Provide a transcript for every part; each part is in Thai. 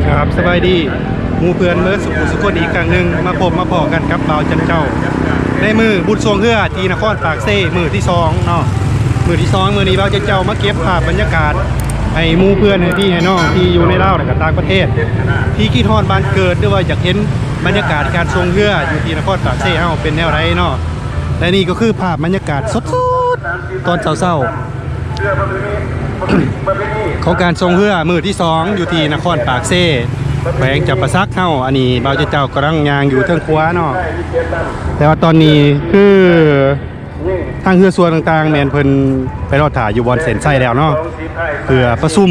ครับสบายดีหมู่เพื่อนเมื่อสุขอีกครั้งหนึ่งมาพบมาพอกันครับเบาจันเจ้าในมือบุญทรงเฮือที่นครปากเซ่มือที่สองเนาะมือที่สองมือนี้เบาจันเจ้ามาเก็บภาพบรรยากาศให้หมู่เพื่อนให้พี่ให้น้องที่อยู่ในเล่าและกับต่างประเทศที่คิดฮอดบ้านเกิดด้วยว่าอยากเห็นบรรยากาศการทรงเฮืออยู่ที่นครปากเซ่เฮาเป็นแนวไรเนาะและนี่ก็คือภาพบรรยากาศสดๆตอนเช้าของการทรงเฮือมือที่สองอยู่ที่นครปากเซ่แขวงจับประซักเฮาอันนี้เบาเจ้ากำลังยางอยู่เทิงครัวเนาะแต่ว่าตอนนี้คือทางเฮือส่วนต่างๆแมนเพิ่นไปรอถ่ายอยู่บอนเส้นไส้แล้วเนาะเพื่อประชุม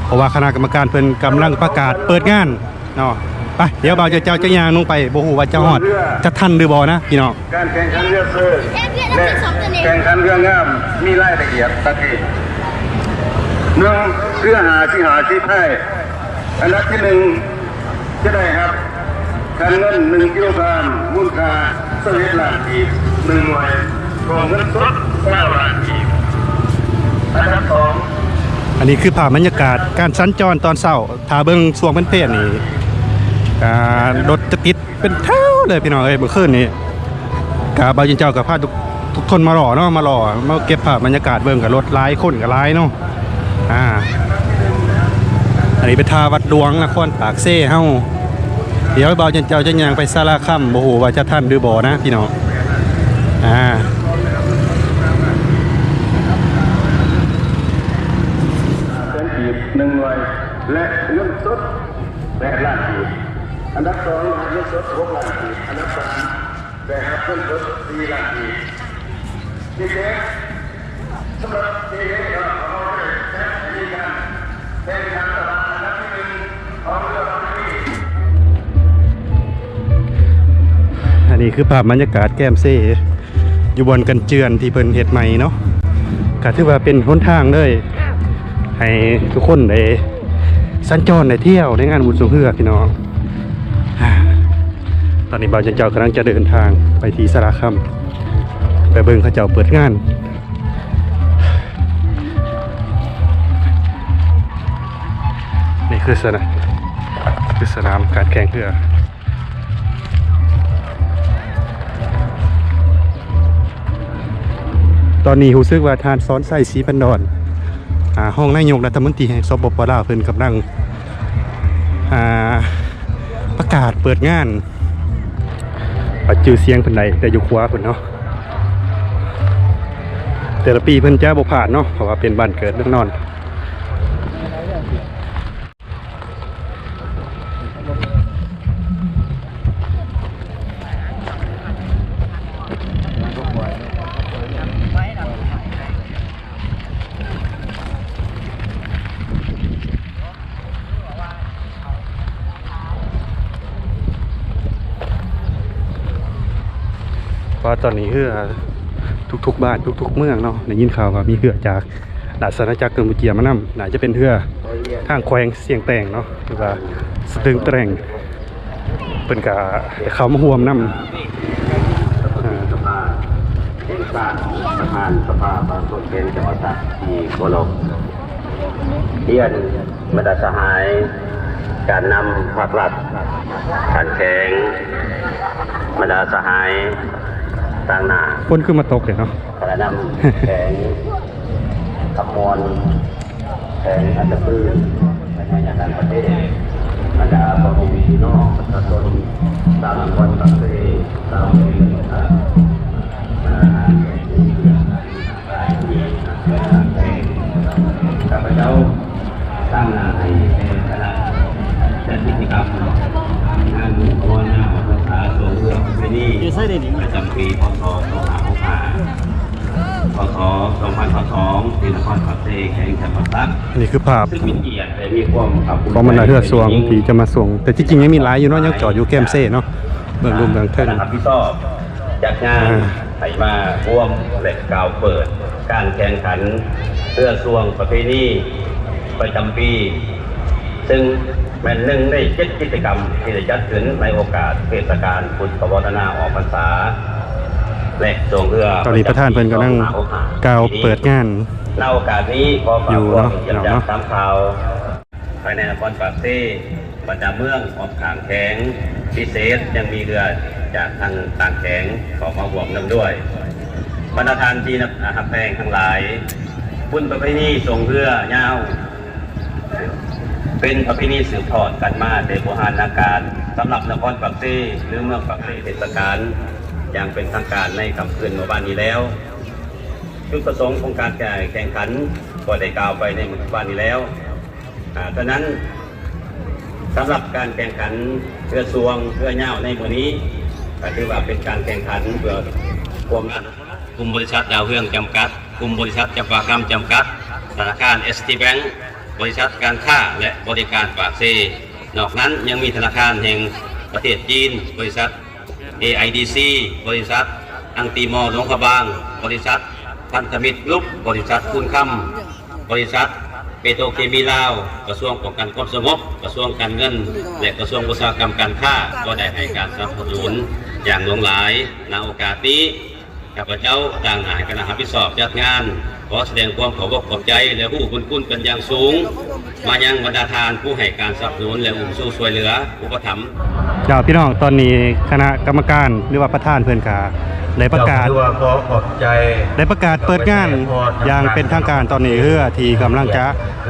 เพราะว่าคณะกรรมการเพิ่นกำลังประกาศเปิดงานเนาะไปเดี๋ยวเบาเจ้าจะยางลงไปบ่ฮู้ว่าจะฮอดจะทันหรือบ่นะพี่น้องการแข่งขันเรือเซอร์และแข่งขันเรืองามมีรายละเอียดตัดเองหนึ่งเรือหาที่ไพ่อันดับที่หนึ่งจะได้ครับการเงิน1 กิโลกรัมมูลค่า21 ล้านกีบ1 หน่วยรวมเงินสด9 ล้านกีบอันดับสองอันนี้คือภาพบรรยากาศการสัญจรตอนเช้าถ้าเบิ่งช่วงเพิ่นนี่รถจะติดเป็นแถวเลยพี่น้องเอ้ยเมื่อคืนนี้กาบาจินเจ้ากับพาทุกคนมารอเนาะมาเก็บภาพบรรยากาศเบิ่งกับรถหลายคนกับหลายเนาะอันนี้เป็นท่าวัดหลวงนครปากเซ่เฮาเดี๋ยวบาจินเจ้าจะย่างไปศาลาค่ำโอ้โหว่าจะทันหรือบ่นะพี่น้อง1 หน่วยและเงินสด8 ล้านกีบอันดับสองเงินสด6 ล้านกีบอันดับสามแบกรับเงินสด4 ล้านกีบที่เด็กสำหรับที่เด็กเราได้แข่งมีการแข่งขันตลาดอันดับที่หนึ่งของเรือที่อันนี้คือภาพบรรยากาศแก้มเซ่อยู่บนกันเจือนที่เพิ่นเฮ็ดใหม่เนาะก็ถือว่าเป็นหนทางเลยให้ทุกคนได้สัญจรได้เที่ยวในงานบุญทรงเฮือพี่น้องตอนนี้บ่าวจันเจ้ากำลังจะเดินทางไปที่ศาลาค่ำไปเบิ่งเขาเจ้าเปิดงานนี่คือสนามการแข่งเรือตอนนี้รู้สึกว่าทานซ้อนไส้สีพันดอนห้องนายกรัฐมนตรีแห่งสปป.ลาวเพิ่นกำลังประกาศเปิดงานจื่อเสียงเพิ่นใดแต่อยู่ขวาเพิ่นเนาะแต่ละปีเพิ่นจะบ่ผ่านเนาะเพราะว่าเป็นบ้านเกิดเมืองนอนเพราะตอนนี้เฮือทุกบ้านทุกเมืองเนาะได้ยินข่าวว่ามีเฮือจากราชอาณาจักรกัมพูชามานำน่าจะเป็นเฮือทางแขวงเสียงแตงเนาะหรือว่าสตึงแตงเป็นกะเขามาห่วมนำประธานสภาบางส่วนเป็นจังหวัดตากที่โคโลกเรียนบรรดาสหายการนำภาครัฐการแข่งบรรดาสหายต่างหน้าคนขึ้นมาตกเลยเนาะการนำแข่งขมวลแข่งอันดับพื้นในงานประเทศบรรดาพ่อแม่พี่น้องประชาชนตามวันตัดสินตามเรื่องต่างข้าพเจ้าตั้งหน้าให้เป็นคณะจัดกิจกรรมงานบุญวันหน้าภาษาโซเรือประเพณีประจำปีพศ2565พศ2022ที่นครปากเซ่แข่งจับประซักนี่คือภาพซึ่งมีเกียรติและมีความขอบคุณของบรรดาเรือสวงที่จะมาส่งแต่จริงๆยังมีหลายอยู่เนาะยังจอดอยู่แก้มเซ่เนาะเมืองรวมเมืองเทิงพี่ชอบจัดงานไถมาร่วมและกล่าวเปิดการแข่งขันเรือสวงประเพณีประจำปีซึ่งเป็นหนึ่งใน7 กิจกรรมที่จะจัดขึ้นในโอกาสเทศกาลพุทธวัฒนาออกพรรษาและทรงเรือตอนนี้ประธานเพิ่นกำลังกล่าวเปิดงาน ในโอกาสนี้ขอฝากความเยี่ยมยามตามข่าวภายในนครปากเซ่ ประจำเมืองออกทางแข็งพิเศษยังมีเรือจากทางต่างแข็งขอมาห่วงนำด้วยบรรดาทานที่หับแพงทั้งหลายบุญประเพณีทรงเรือยาวเป็นประเพณีสืบทอดกันมาแต่โบราณการสำหรับนครปักเซ่หรือเมืองปักเซ่เทศกาลอย่างเป็นทางการในค่ำคืนเมื่อวานนี้แล้วจุดประสงค์ของการแข่งขันก็ได้กล่าวไปในเมื่อวานนี้แล้วฉะนั้นสำหรับการแข่งขันเรือสวงเรือเหย้าในมื้อนี้ก็ถือว่าเป็นการแข่งขันเพื่อความกลุ่มบริษัทดาวเรืองจำกัดกลุ่มบริษัทจำปากรรมจำกัดธนาคาร ST Bank บริษัทการค้าและบริการปากเซนอกนั้นยังมีธนาคารแห่งประเทศจีนบริษัท AIDC บริษัทอังตีมอหลวงพระบางบริษัทพันธมิตรกรุ๊ปบริษัทคุณคำบริษัทเปโตรเคมีลาวกระทรวงป้องกันความสงบกระทรวงการเงินและกระทรวงอุตสาหกรรมการค้าก็ได้ให้การสนับสนุนอย่างหลวงหลายในโอกาสนี้ข้าพเจ้าต่างหากคณะรับผิดชอบจัดงานขอแสดงความขอบคุณใจและผู้บุญคุณเป็นอย่างสูงมายังบรรดาทานผู้ให้การสนับสนุนและอุ้มสู้ช่วยเหลืออุปถัมภ์เจ้าพี่น้องตอนนี้คณะกรรมการหรือว่าประธานเพื่อนขาได้ประกาศเปิดงานอย่างเป็นทางการตอนนี้เพื่อที่กำลังจะ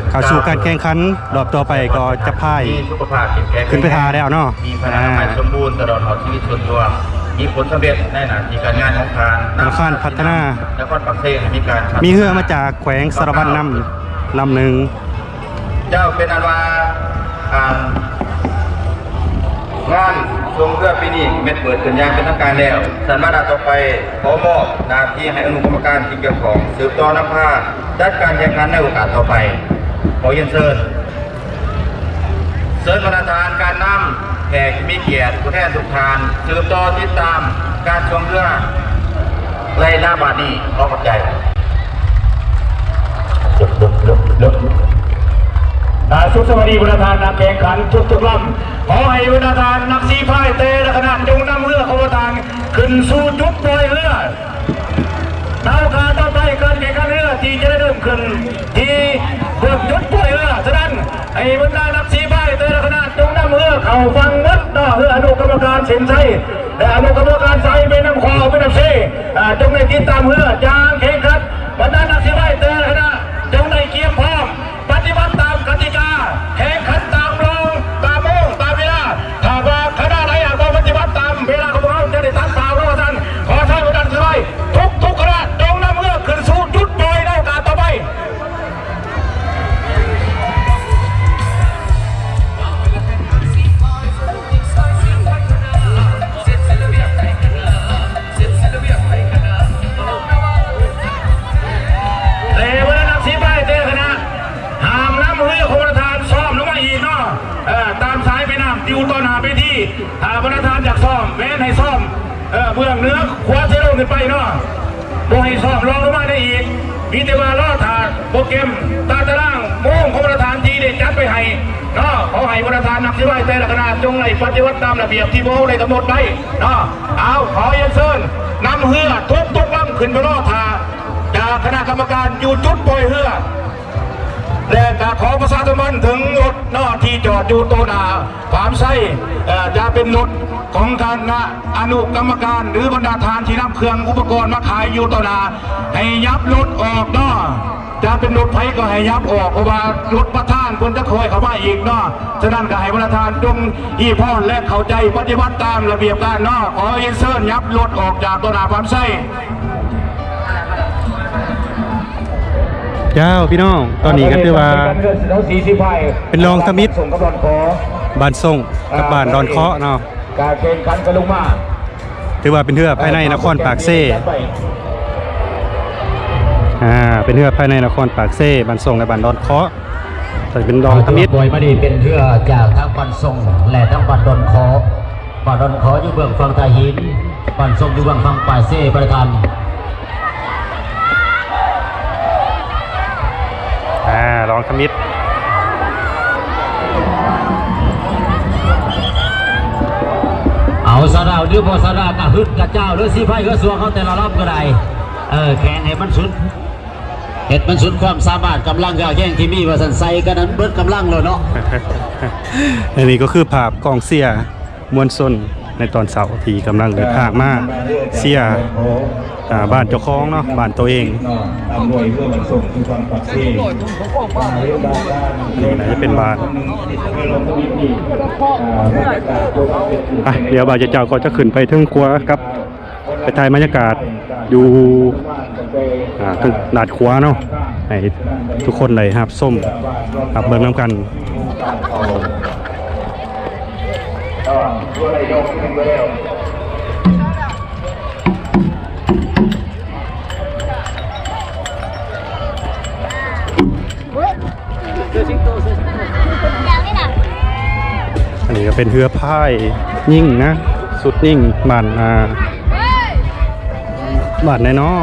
เข้าสู่การแข่งขันรอบต่อไปก็จะพ่ายขึ้นไปทาแล้วเนาะมีพลังงานสมบูรณ์ตลอดชีวิตส่วนตัวมีผลสำเร็จในหน้าที่การงานของทางธนาคารพัฒนาและก็ปักเซ่มีเรือมาจากแขวงสารวัตรนำลำหนึ่งเจ้าเป็นอันว่างานทรงเรือปีนี้เม็ดเปิดขึ้นอย่างเป็นทางการแล้วสันมาดาต่อไปขอมอบหน้าที่ให้อนุกรรมการที่เกี่ยวข้องสืบต่อนำพาจัดการแข่งขันในโอกาสต่อไปขอเรียนเชิญประธานการนำแขกมีเกียรติผู้แทนทุกท่านสืบต่อติดตามการทรงเรือไล่ล่าบาดีขอขอบใจสุขสวัสดีประธานนักแข่งขันทุกลำขอให้ประธานนักสีพายเตะและขนาดจงนำเรือของประธานขึ้นสู่จุดปล่อยเรือดาวการต่อไปการแข่งขันเรือที่จะได้เริ่มขึ้นที่เบื้องจุดปล่อยเรือฉะนั้นให้บรรดานักสีพายเตะและขนาดจงนำเรือเข้าฟังวัดต่อเรืออนุกรรมการเส้นชัยและอนุกรรมการใส่เป็นน้ำคอเป็นน้ำเซ่จงได้ติดตามเรือจางแข่งขันบรรดานักสีพายเตะและขนาดจงได้เกียรพร้อมปฏิบัติตามกติกาแข่งขันตามรองตามโมงตามเวลาถ้าว่าคณะไหนอยากปฏิบัติตามเวลาของเราจะได้ตัดสาวเราท่านขอท่านประธานสิไว้ทุกคณะจงนำเรือขึ้นสู่จุดปล่อยในโอกาสต่อไปอยู่ต่อหน้าไปที่ถ้าประธานอยากซ่อมแม้ให้ซ่อมเบื้องเนื้อขวาเซโร่ขึ้นไปเนาะโดยให้ซ่อมรองลงมาได้อีกมีแต่ว่าล่อถาดโปรแกรมตาตารางโมงของประธานทีเด็ดจัดไปให้เนาะขอให้ประธานนักสิไว้แต่ละคณะจงในปฏิบัติตามระเบียบที่โมได้กำหนดไว้เนาะเอาขอเย็นเซินนำเรือทุกลำขึ้นไปล่อถาดจากคณะกรรมการอยู่จุดปล่อยเรือและการขอประชาสัมพันธ์ถึงรถนอกที่จอดอยู่โตนาความใช่จะเป็นรถของคณะอนุกรรมการหรือบรรดาทานที่นำเครื่องอุปกรณ์มาขายอยู่โตนาให้ยับรถออกเนาะจะเป็นรถไฟก็ให้ยับออกเพราะว่ารถประธานคนจะคอยเข้ามาอีกเนาะฉะนั้นก็ให้ประธานจงอีพ่อและเข้าใจปฏิบัติตามระเบียบการเนาะขออินเสิร์ตยับรถออกจากโตนาความใช่เจ้าพี่น้องตอนนี้ก็ถือว่าเป็นรองทมิตรบ้านส่งกับบ้านดอนเคาะเนาะการแข่งขันกันลงมาถือว่าเป็นเรือภายในนครปากเซ่เป็นเรือภายในนครปากเซ่บ้านส่งและบ้านดอนเคาะแต่เป็นรองทมิตรบอยมาดีเป็นเรือจากทั้งบ้านส่งและทั้งบ้านดอนเคาะบ้านดอนเคาะอยู่เบื้องฝั่งตาหินบ้านส่งอยู่เบื้องฝั่งปากเซ่ประธานรองทมิตรเอาสะดาวหรือพอสะดาวกะฮึดกะเจ้าหรือสีไฟก็สวงเขาแต่ละรอบก็ได้แข่งให้มันสุด เห็ดมันสุดความสามารถกำลังแย่งที่มีว่าสันไซกันนั้นเบิดกำลังเลยเนาะ อันนี้ก็คือภาพกองเสียมวลชนในตอนเสาร์ที่กำลังเดินทางมาเสียบ้านเจ้าของเนาะบ้านตัวเองนี่นะจะเป็นบ้านเดี๋ยวบ่าวเจ้าก็จะขึ้นไปถึงครัวครับไปถ่ายบรรยากาศอยู่ถึงดาดครัวเนาะให้ทุกคนเลยครับส้มครับเบิ่งน้ำกันอันนี้ก็เป็นเรือพายยิ่งนะสุดยิ่งบ้านบ้านไหนเนาะ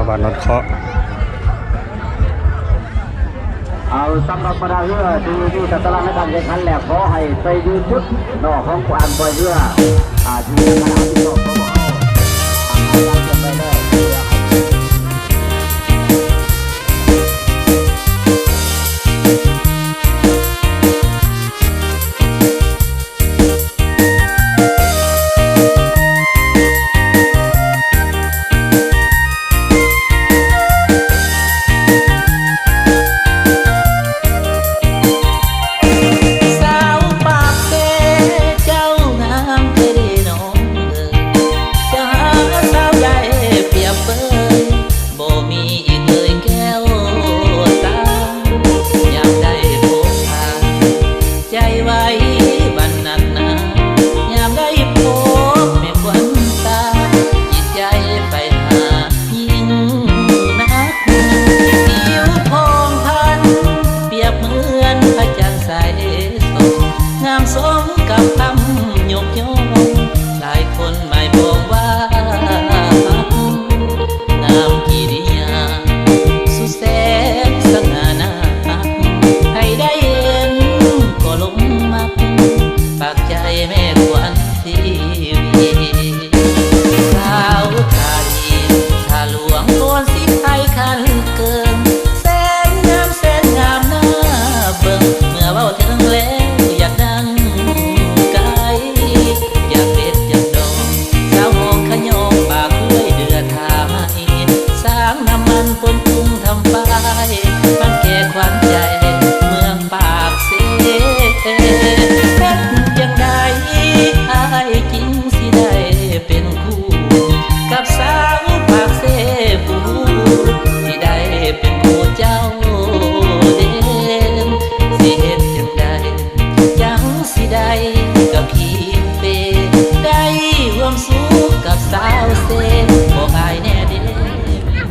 บ้านนอดเคาะเอาสำหรับประดาเรือดูตารางในการแข่งขันแล้วขอให้ไปยืนชุดนอกของกวานปล่อยเรือที่คณะที่นอกเขาบอกเอาจะไปได้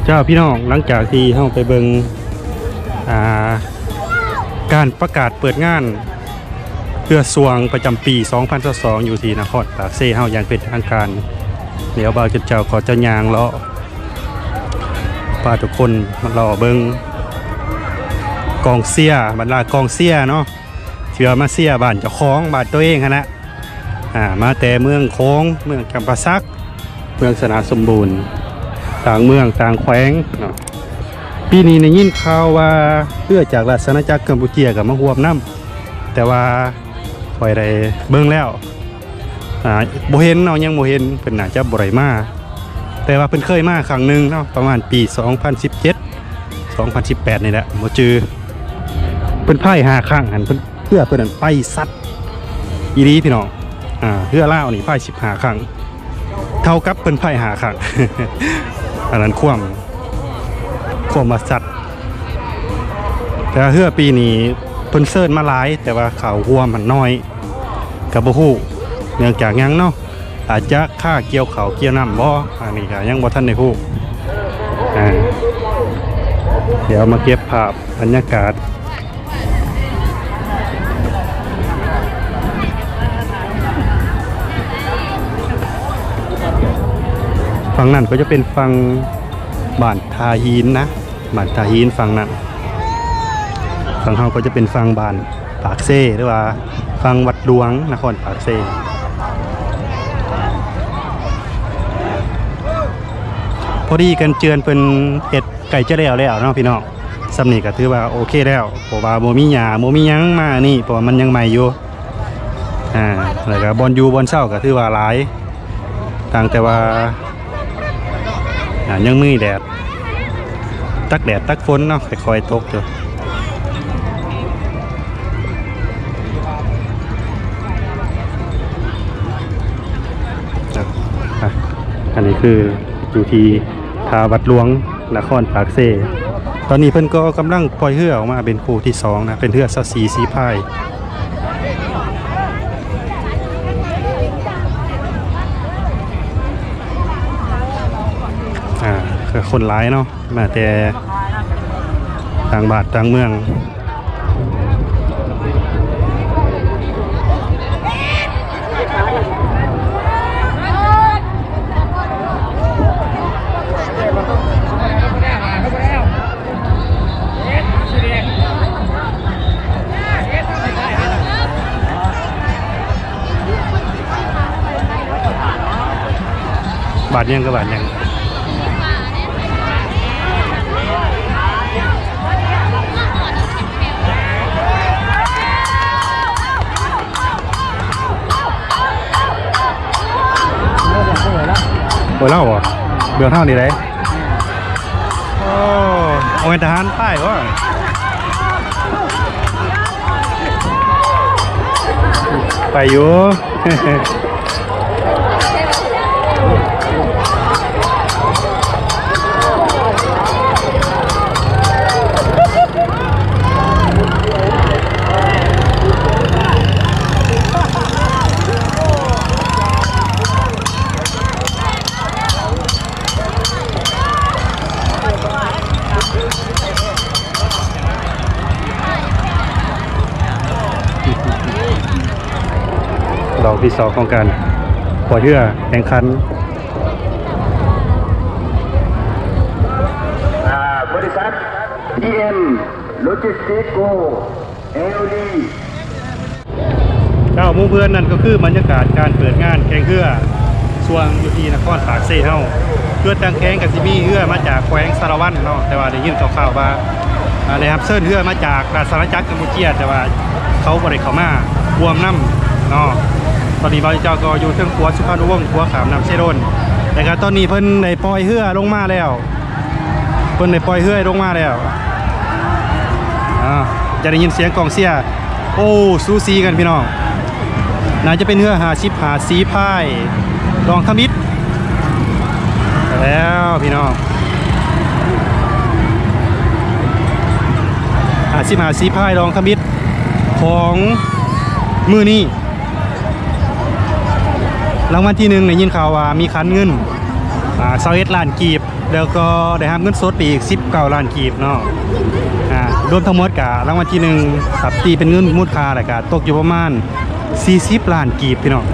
เจ้าพี่น้องหลังจากที่เข้าไปเบิงการประกาศเปิดงานเพื่อสวงประจำปี 2022 อยู่ที่นครปากเซ่เฮาอย่างเป็นทางการเดี๋ยวบ่าวเจ้าขอเจ้ายางเลาะพาทุกคนมารอเบิงกองเสียบรรดากองเสียเนาะเชื่อมาเสียบ้านเจ้าของบ้านตัวเองนะมาแต่เมืองโค้งเมืองจำปาสักเมืองสนาสมบูรณ์ต่างเมืองต่างแขวงเนาะปีนี้ในยินข่าวว่าเพื่อจากราชอาณาจักรกัมพูชากับมาห่วมน้ำแต่ว่าคอยได้เบิ่งแล้วบ่เห็นเนาะยังบ่เห็นเป็นน่าจะบ่ได้มาแต่ว่าเพิ่นเคยมาครั้งหนึงเนาะประมาณปี 2017 2018นี่แหละบ่จือเพิ่นพาย5ครั้งหันเพื่อเพิ่นไปซัดอีหลีพี่น้องเรือลาวนี่พาย15ครั้งเท่ากับเพิ่นพาย5ครั้ง อันนั้นความมาสัตว์แต่เฮือปีนี้เพิ่นเซิร์นมาหลายแต่ว่าข่าวหัวมันน้อยกับบ่ฮู้เนื่องจากยังเนาะอาจจะค่าเกี่ยวเขาเกี่ยวน้ำบ่อันนี้ก็ยังบ่ทันได้ฮู้เดี๋ยวมาเก็บภาพบรรยากาศฝั่งนั้นก็จะเป็นฝั่งบ้านทาฮีนนะบ้านทาฮีนฝั่งนั้นฝั่งเฮาก็จะเป็นฝั่งบ้าน ปากเซ่หรือว่าฟังวัดหลวงนครปากเซ่พอดีกันเจือนเป็นเห็ดไก่เจ้าแล้วเนาะพี่น้องสำนีก็ถือว่าโอเคแล้วเพราะว่าโมมีหยาโมมียังมานี่เพราะว่ามันยังใหม่อยู่แล้วก็บอลยูบอลเศร้าก็ถือว่าหลายต่างแต่ว่ายังมีแดดตักฝนเนาะคอยตกอยู่อันนี้คืออยู่ที่ทาวัดหลวงนครปากเซ่ตอนนี้เพิ่นก็กำลังปล่อยเรือออกมาเป็นคู่ที่2นะเป็นเรือซาซีสีพายคือคนร้ายเนาะมาแต่ต่างบาทต่างเมืองบาทยังก็บาทยังโอ้ยเล่าเหรอเบื้องเท่านี้เลยโอ้เอาเป็นทหารป้ายวะไปอยู่ ดอกที่2ของการปล่อยเรือแข่งขันบริษัท DM Logistics Go LD เจ้ามู่เพื่อนนั่นก็คือบรรยากาศการเปิดงานแข่งเรือส่วนอยู่ที่นครปากเซ่เฮาเพื่อตั้งแข่งกับซิมีเรือมาจากแขวงสารวัตรเนาะแต่ว่าได้ยินข่าวๆว่าได้รับเชิญเรือมาจากราชอาณาจักรกัมพูชาแต่ว่าเขาบ่ได้เข้ามาบวมน้ำเนาะตอนนี้เราเจ้าก็อยู่เทิงขัวสุพรรณวงศ์ขัวขามน้ำเชโดนแต่ก็ตอนนี้เพิ่นได้ปล่อยเรือลงมาแล้วจะได้ยินเสียงกองเชียร์โอ้ซูซีกันพี่น้องน่าจะเป็นเรือ50 หาสีพายรองขมิดแล้วพี่น้อง50 หาสีพายรองขมิดของมือนี้รางวัลที่1ได้ยินข่าวว่ามีขันเงิน21 ล้านกีบแล้วก็ได้รับเงินสดไปอีก19 ล้านกีบเนาะรวมทั้งหมดกับรางวัลที่1ครับตีเป็นเงินมูลค่าแล้วก็ตกอยู่ประมาณ40 ล้านกีบพี่น้อง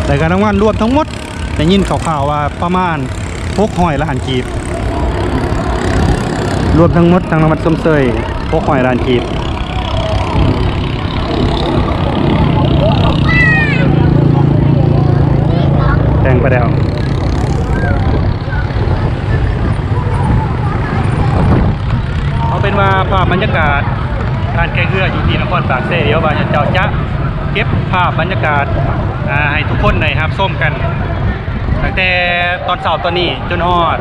แต่การรางวัลรวมทั้งหมดได้ยินข่าวๆว่าประมาณ600 ล้านกีบรวมทั้งหมดทั้งรางวัลสมเสย600 ล้านกีบแข่งไปแล้วเอาเป็นว่าภาพบรรยากาศการแข่งเรืออยู่ที่นครปากเซ่เดี๋ยวว่าเจ้าจะเก็บภาพบรรยากาศให้ทุกคนได้ครับส้มกันตั้งแต่ตอนเช้าตอนนี้จนฮอด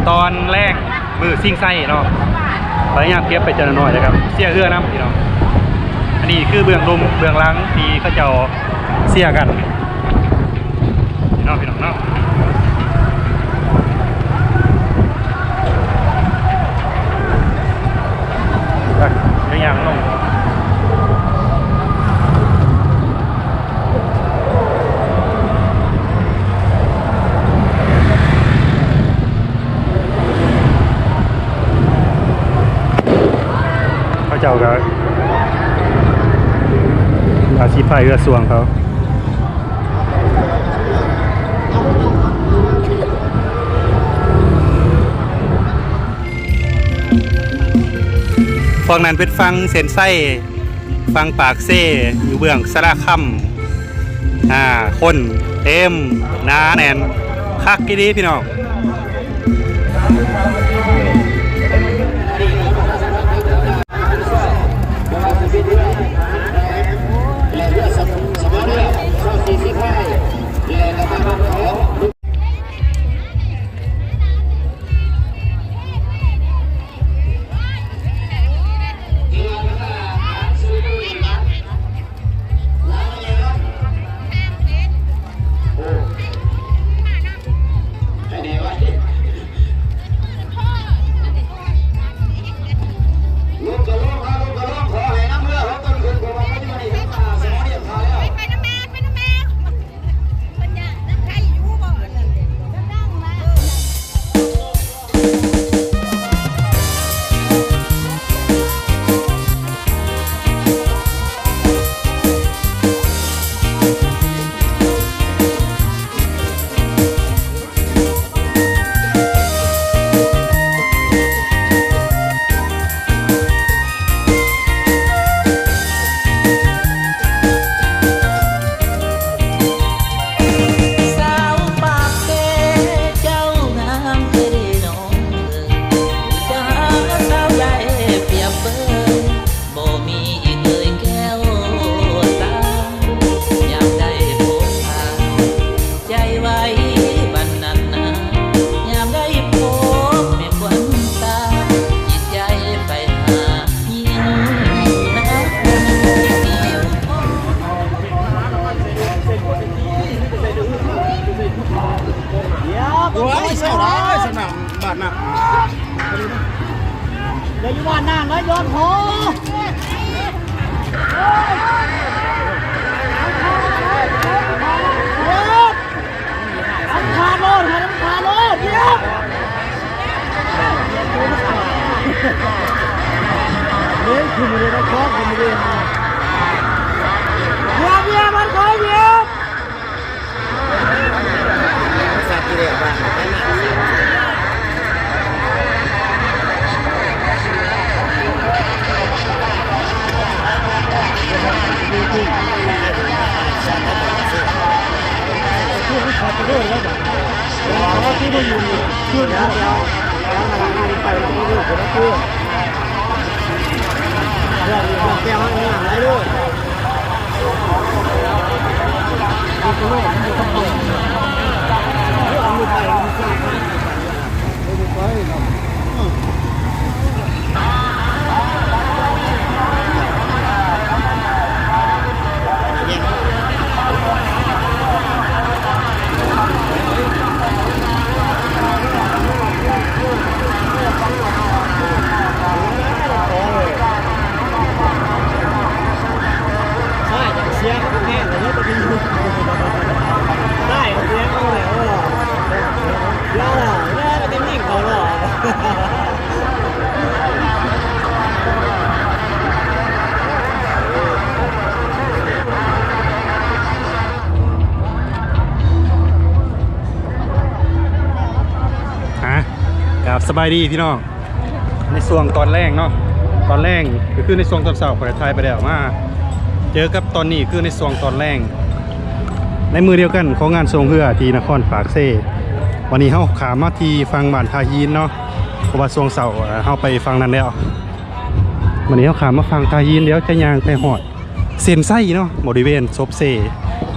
ตอนแรกมือซิ่งไส้เนาะพยายามเก็บไปจนน้อยนะครับเสียเรือน้ำพี่น้องอันนี้คือเบื้องลมเบื้องหลังที่เขาเจ้าเสียกันพี่น้องเนาะอย่างลงเขาเจ้าก็อาชีพไฟเรือสวงเขา ฝั่งนั้นเป็นฟังเส้นไส้ฟังปากเซ่อยู่เบื้องสระค่ำคนเต็มหนาแน่นคักกี่ดีพี่น้องสบายดีพี่น้องในช่วงตอนแรกเนาะตอนแรกก็คือในช่วงตอนเช้าของไทยไปแล้วมาเจอกับตอนนี้คือในช่วงตอนแรกในมือเดียวกันของงานทรงเรือที่นครปากเซ่วันนี้เฮาขามาที่ฟังบ้านทายีนเนาะเพราะว่าช่วงเช้าเฮาไปฟังนั้นแล้ววันนี้เฮาขามาฟังทายีนเดี๋ยวจะย่างไปหอดเส้นไส้เนาะบริเวณซบเซ่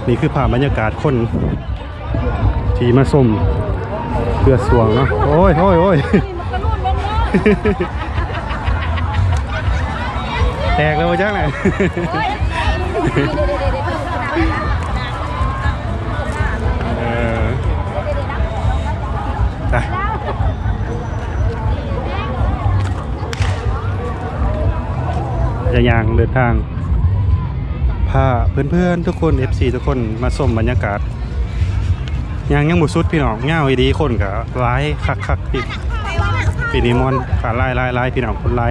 นี่คือภาพบรรยากาศคนที่มาส้มเพื่อสวงเนาะโอ้ยโอ้ยโอ้ยแตกแล้วจังเลยไปจะย่างเดินทางพาเพื่อนๆทุกคน FC ทุกคนมาชมบรรยากาศยังบุสุดพี่น้องเงาดีคนกับไล่คักปีนี้มอนขาไล่พี่น้องคนไล่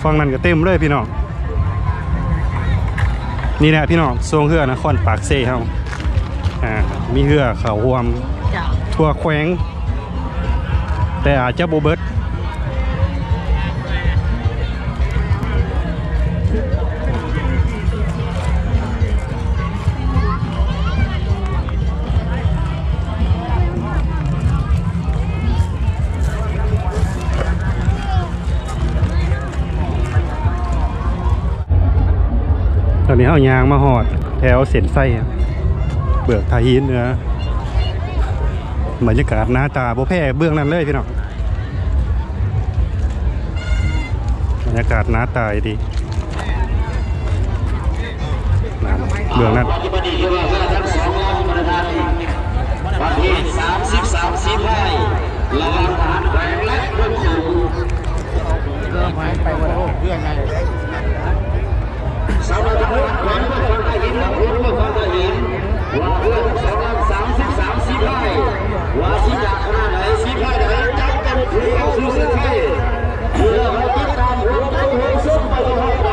ฟังนั้นก็เต็มเลยพี่น้องนี่แหละพี่น้องทรงเฮือนครปากเซ่เฮามีเฮือเขาหวมทั่วแขวงแต่อาจจะโบเบิร์ต นี้เอายางมาหอดแถวเส้นไส้เบือกทาหินเนื้อบรรยากาศหน้าตาโบแพ้เบื้องนั้นเลยพี่น้องบรรยากาศหน้าตาดีเบื้องนั้น วันที่33 ไร่ระหว่างทหารแขวงและเพื่อนฝูงไปวันโอ้เรื่องไงสำหรับทหารแขวงเพื่อนคนไทยหินและเพื่อนคนไทยหินว่าเพื่อน33 ไร่ว่าที่จากขนาดไหน10 ไร่ไหนจับกันถือเอาสู่เส้นชัยเพื่อให้ติดตามหัวใจหัวส้มไปจนหมดไป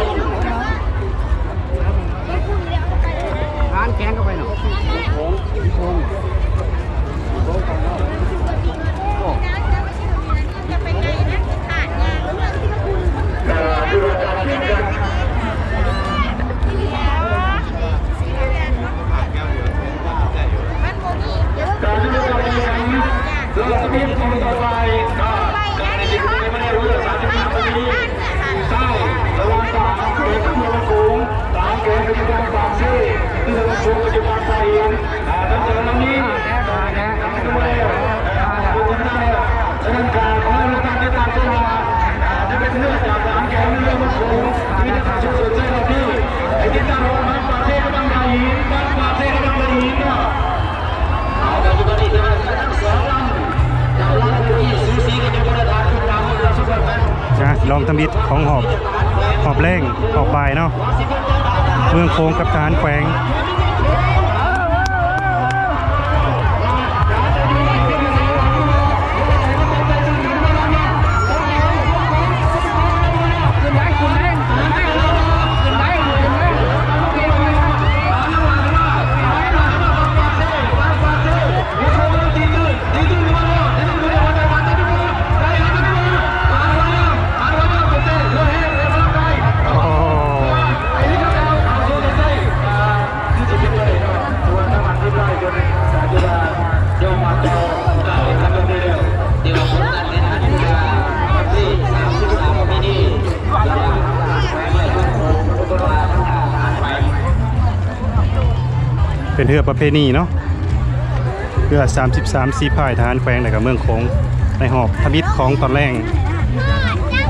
ร้านแกงก็ไปหน่อยลองทำบิดของหอบแรงหอบใบเนาะเมืองโค้งกับทหารแขวงเป็นเรือประเพณีเนาะเรือ33สีพายทหารแขวงในกับเมืองโขงในหอบทมิตรของตอนแรก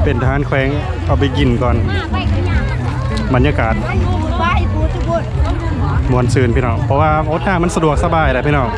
เป็นทหารแขวงเอาไปกินก่อนบรรยากาศมวลซืนพี่น้องเพราะว่าโอ๊ตทางมันสะดวกสบายแหละพี่น้อง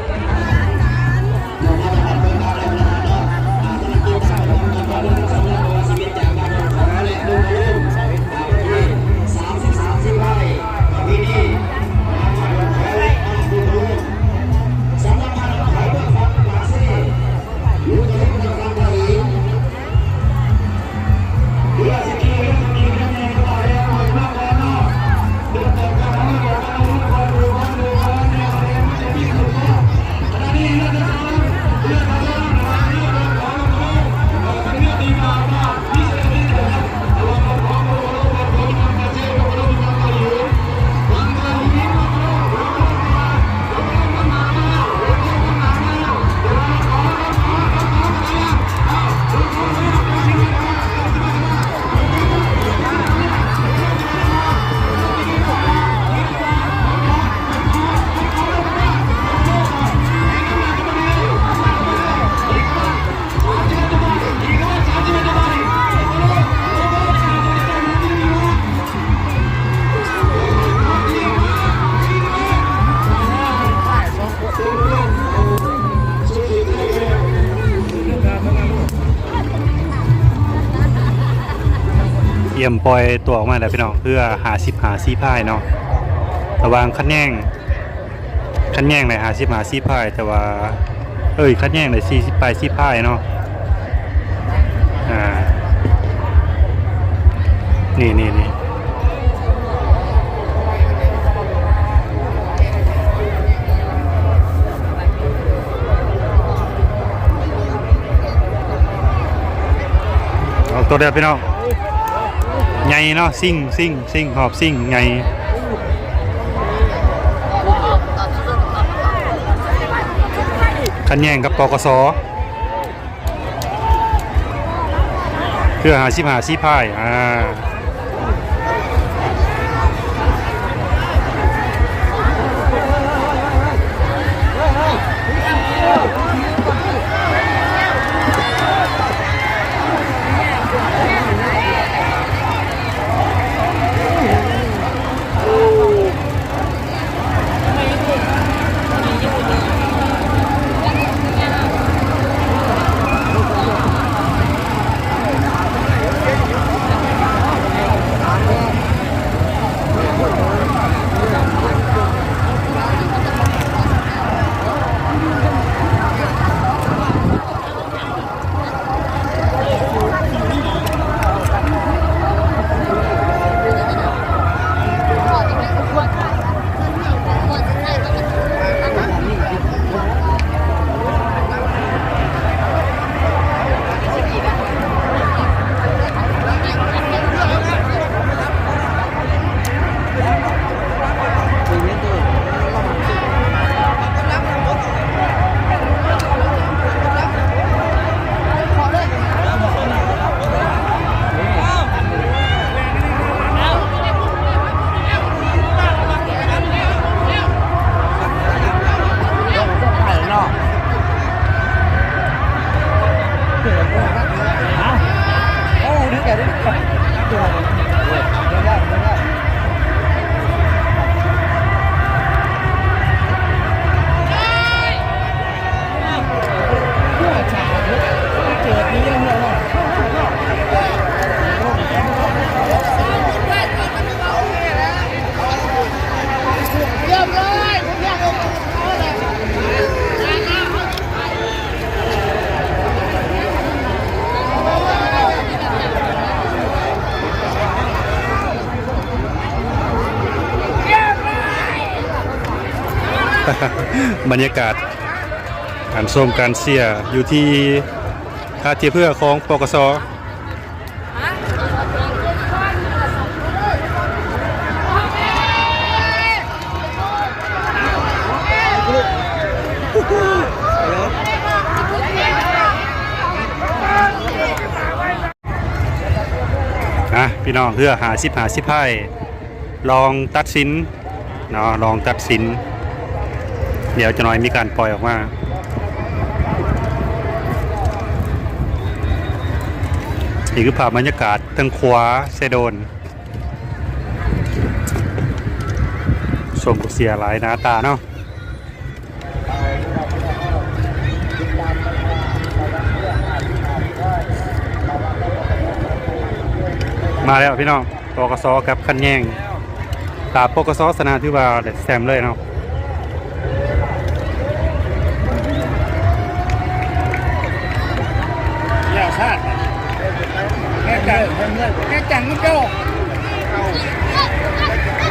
เยี่ยมปล่อยตัวออกมาแล้วพี่น้องเพื่อหาซีพายเนาะระวางคันแย่งในหาซีพายแต่ว่าคันแย่งใน40ปลายซีพายเนาะนี่เอาตัวเดียวพี่น้องไงเนาะซิ่งหอบซิ่งไงคันแย่งกับกกสเพื่อหาซีพาย บรรยากาศการชมการเชียร์อยู่ที่ท่าเทียบเพื่อของปกส.พี่น้องเพื่อหาสิบไพ่ลองตัดสินเนาะลองตัดสินเดี๋ยวจะน้อยมีการปล่อยออกมานี่คือภาพบรรยากาศทางขวาเซโดนชมเสียหลายหน้าตาเนาะมาแล้วพี่น้องปกส.กับคันแย่งตาปกส.สนาที่ว่าเด็ดแซมเลยเนาะอย่าชาติแค่จังมันเจ้า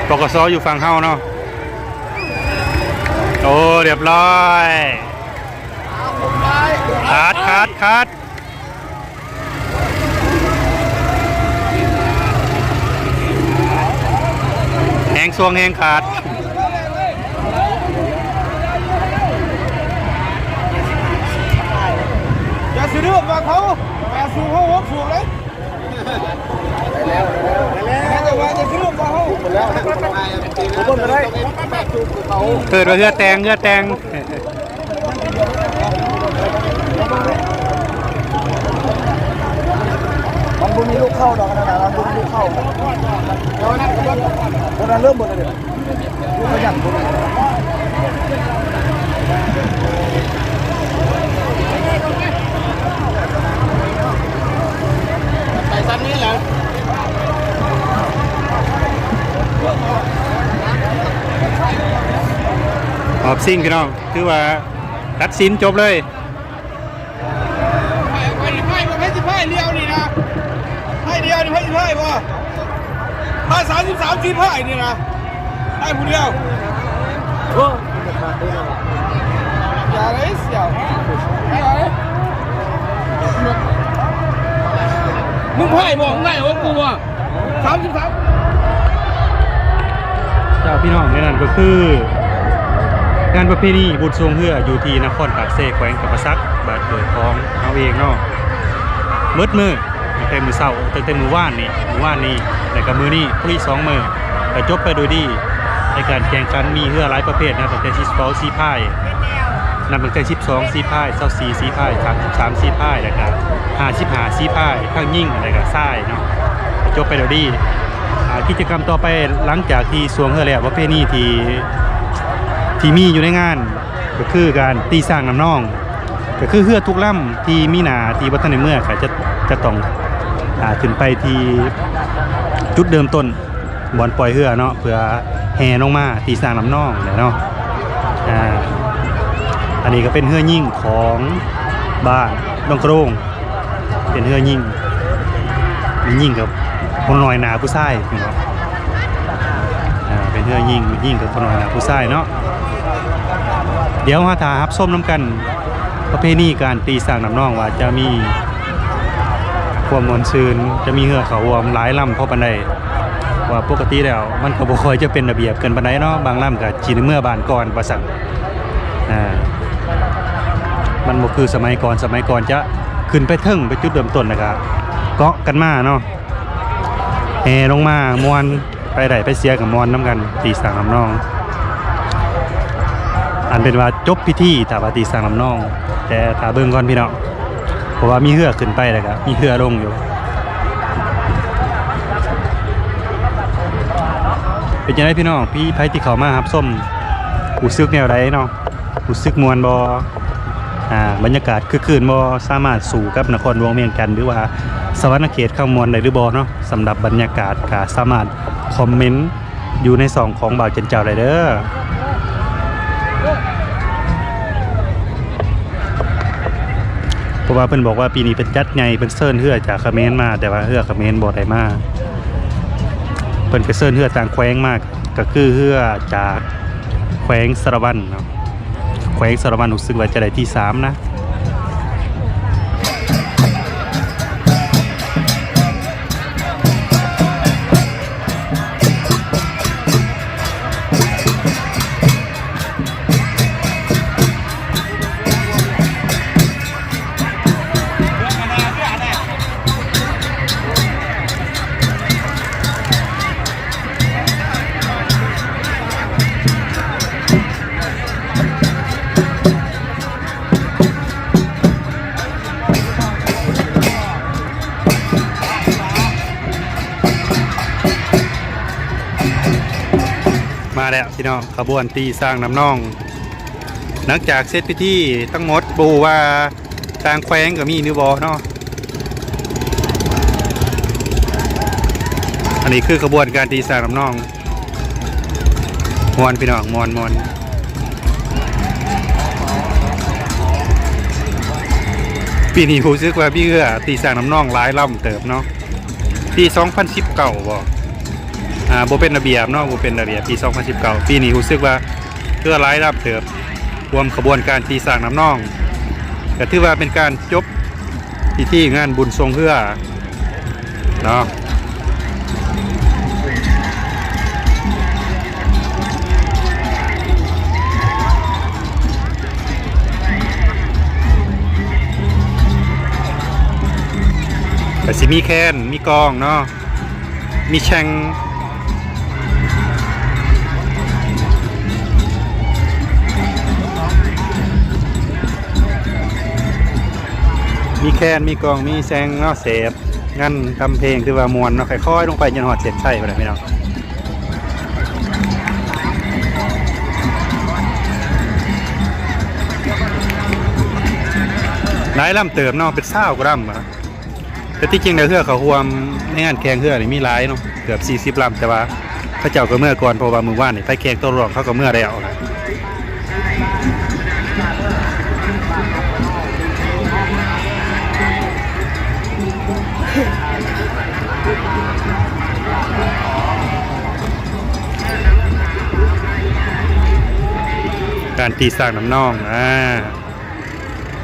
ปกส.อยู่ฝั่งเฮาเนาะโอ้เรียบร้อยคัดแหงซวงแหงขาดอย่าซื้อเรื่องมาเขาอย่าสูงเขาหัวสูงเลยจะว่าจะซื้อเรื่องมาเขาเกิดว่าเหือแตงมันบุญมีลูกเข้าดอกนะมันบุญมีลูกเข้าคนนั้นเริ่มหมดเลยลูกขยันคนใส่ซันนี้แหละออบซิ่งพี่น้องคือว่าตัดสินจบเลยไพ่เลี้ยวนี่นะไพ่เดียวนี่ไพ่ป่ะไพ่33ทีไพ่นี่นะไพ่ผู้เดียวอย่าเลยเสี่ยวมึงไพ่บอกง่ายว่ากูอ่ะ33เจ้าพี่น้องในนั้นก็คืองานประเพณีบุญทรงเฮืออยู่ที่นครปากเซแขวงกับประซักบาดเกิดของเอาเองเนาะมืดตั้งแต่มือเศร้าตั้งแต่มือว่านนี่แต่กับมือนี่พรุ่ง2 มื้อก็จบไปโดยดีในการแข่งขันมีเฮือหลายประเภทนะตั้งแต่12 4 พายนับตั้งแต่12 4 พาย24 4 พาย33 4 พายแล้วก็55 4 พายข้างยิ่งแล้วก็ซ้ายเนาะจบไปโดยดีกิจกรรมต่อไปหลังจากที่สวงเฮือแล้วประเพณีที่มีอยู่ในงานก็คือการตีสร้างน้ำนองก็คือเฮือทุกลำที่มีหนาที่วัฒนเมื่อค่ะจะต้องขึ้นไปที่จุดเดิมต้นบ่อนปล่อยเฮือเนาะเพื่อแห่ลงมาตีสร้างน้ำนองเนาะอันนี้ก็เป็นเฮือยิ่งของบ้านดงกระโรงเป็นเฮือยิ่งกับคนลอยนาผู้ชายเนาะเป็นเฮือยิ่งกับคนลอยนาผู้ชายเนาะเดี๋ยวหารับส้มน้ำกันประเพณีการตีสร้างน้ำนองว่าจะมีความมวลซืนจะมีเหือเขาวมหลายลำเพราะปันใดว่าปกติแล้วมันก็บ่ค่อยจะเป็นระเบียบเกินปันใดเนาะบางลำก็จีนเมื่อบานก่อนประสังมันบ่คือสมัยก่อนจะขึ้นไปเทิงไปจุดเริ่มต้นนะครับเกาะกันมาเนาะแห่ลงมามวนไปได้ไปเสียกับมวนน้ำกันตีสร้างน้ำนองอันเป็นว่าจบพิธีถาปฏิสร้างลำนองแต่ถาเบิ่งก่อนพี่น้องเพราะว่ามีเหือขึ้นไปแล้วก็มีเหือลงอยู่เป็นยังไงพี่น้องพี่ไผที่เขามาครับส้มรู้สึกแนวใดเนาะรู้สึกมวนบ่บรรยากาศคือคืนบ่สามารถสู่กับนครหลวงเวียงจันทน์หรือว่าสวรรณเขตเข้ามวลได้หรือบ่เนาะสำหรับบรรยากาศก็สามารถคอมเมนต์อยู่ใน2ของบ่าวจันเจ้าได้เด้อเพราะว่าเพิ่นบอกว่าปีนี้เป็นจัดไงเป็นเซิร์นเฮือจากเขมรมาแต่ว่าเฮือเขมรบ่ได้มาเพิ่นไปเซิร์นเฮือต่างแขวงมากก็คือเฮือจากแข วงสารวันเนาะแขวงสารวันรู้สึกว่าจะได้ที่3นะมาแล้วพี่น้องขบวนตีสร้างน้ำน่องหลังจากเสร็จพิธีทั้งหมดบูว่าต่างแขวงก็มีนิวบอเนาะอันนี้คือขบวนการตีสร้างน้ำน่องมวนพี่น้องมวนปีนี้รู้สึกว่าพี่เอื้อตีสร้างน้ำน่องหลายลำเติบเนาะปี2019บ่เป็นระเบียบเนาะบ่เป็นระเบียบปี2019ปีนี้รู้สึกว่าเพื่อหลายรับเติบรวมขบวนการตีสร้างน้ำน่องก็ถือว่าเป็นการจบพิธีงานบุญทรงเฮือเนาะก็สิมีแคนมีกองเนาะมีแชงมีแคนมีกองมีแซงเนาะเสพงั้นทำเพลงคือว่ามวนเนาะค่อยๆลงไปจนหอดเสร็จใช่ไปเลยพี่น้องหลายลำเติมเนาะเป็น20 กว่าลำนะแต่ที่จริงในเฮือเขาห่วมในงานแข่งเฮือนี่มีหลายเนาะเกือบ40 ลำแต่ว่าพระเจ้าก็เมื่อก่อนเพราะว่ามือว่านนี่ไปแข่งตัวรองเขาก็เมื่อแล้วนะการตีสร้างน้ำน่อง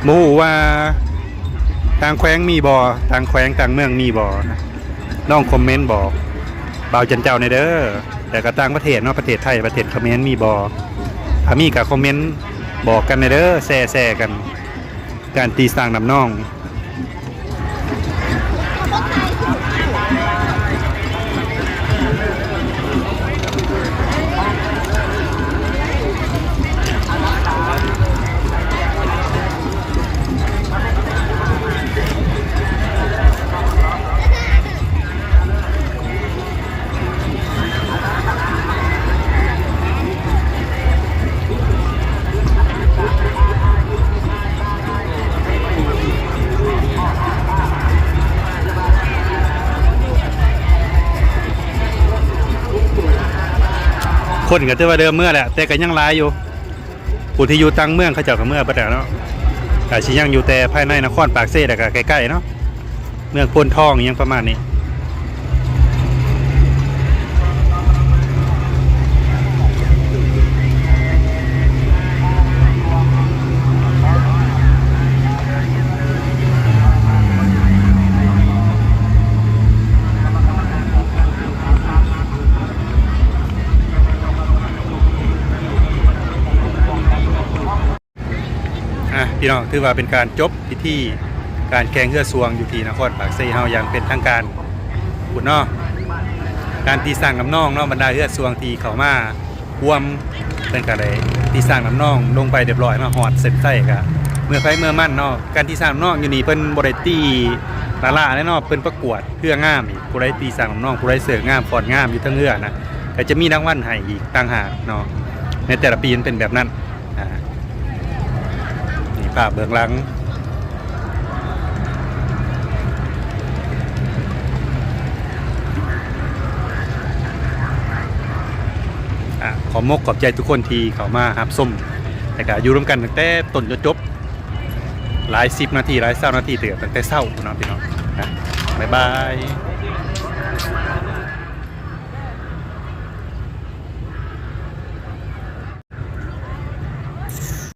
หมู่ว่าต่างแขวงมีบ่อต่างแขวงต่างเมืองมีบ่อน้องคอมเมนต์บอกเบาจันเจ้าในเด้อแต่ก็ต่างประเทศเนาะประเทศไทยประเทศเขมรมีบ่อถ้ามีก็คอมเมนต์บอกกันในเด้อแซ่ๆกันการตีสร้างน้ำน่องคนก็ถือว่าเดิมเมื่อแหละแต่ก็ยังหลายอยู่ผู้ที่อยู่ต่างเมืองเขาเจ้าก็เมื่อบ่ได้เนาะก็สิยังอยู่แต่ภายในนครปากเซ่แต่ก็ใกล้ๆเนาะเมืองพนทองยังประมาณนี้พี่น้องถือว่าเป็นการจบพิธีการแข่งเรือสวงอยู่ที่นครปากเซ่เฮาอย่างเป็นทางการคุณเนาะการตีสร้างน้ำน่องเนาะบรรดาเรือสวงที่เข้ามาร่วมเป็นกันเลยตีสร้างน้ำน่องลงไปเรียบร้อยมาหอดเส้นใต้กะเมื่อไฟเมื่อมั่นเนาะการตีสร้างน้ำน่องอยู่นี่เพิ่นบ่ได้ตีลาแน่เนาะเพิ่นประกวดเพื่องามอีกผู้ใดตีสร้างน้ำน่องผู้ใดเสืองามฟอนงามอยู่ทั้งเรือนะก็จะมีรางวัลให้อีกต่างหากเนาะในแต่ละปีมันเป็นแบบนั้นภาพเบื้องหลังขอมกขอบใจทุกคนที่เข้ามารับชมแต่ก็อยู่ร่วมกันตั้งแต่ต้นจนจบหลาย10 นาทีหลาย20 นาทีเตือตั้งแต่เช้าเนาะพี่น้องบ๊ายบาย